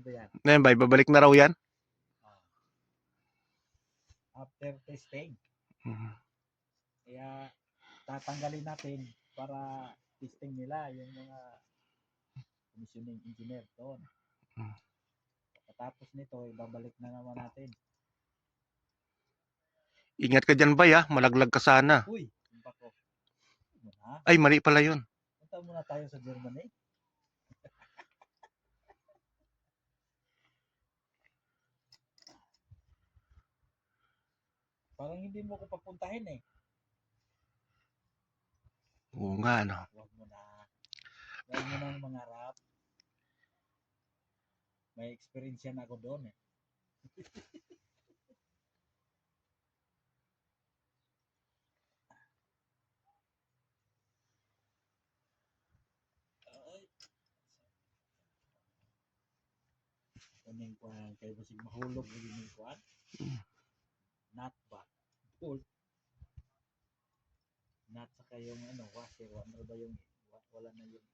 ba yan? Ngayon ba, babalik na raw yan? Ah. After testing. Mhm. Kaya tatanggalin natin para testing nila yung mga commissioning engineer doon. Pagkatapos nito, ibabalik na naman natin. Ingat ka dyan, bay, malaglag ka sana. Uy, kumpa ko. Muna. Ay, mali pala yun. Punta muna tayo sa Germany. Parang hindi mo ko papuntahin eh. Oo nga, no. Huwag mo na. Huwag mo nang mangarap. May experience yan ako doon eh. Kuning kuan kay basig mahulog yung kuan. Not bad. Bolt. Not saka yung ano, washer. Ano ba yung wala na yung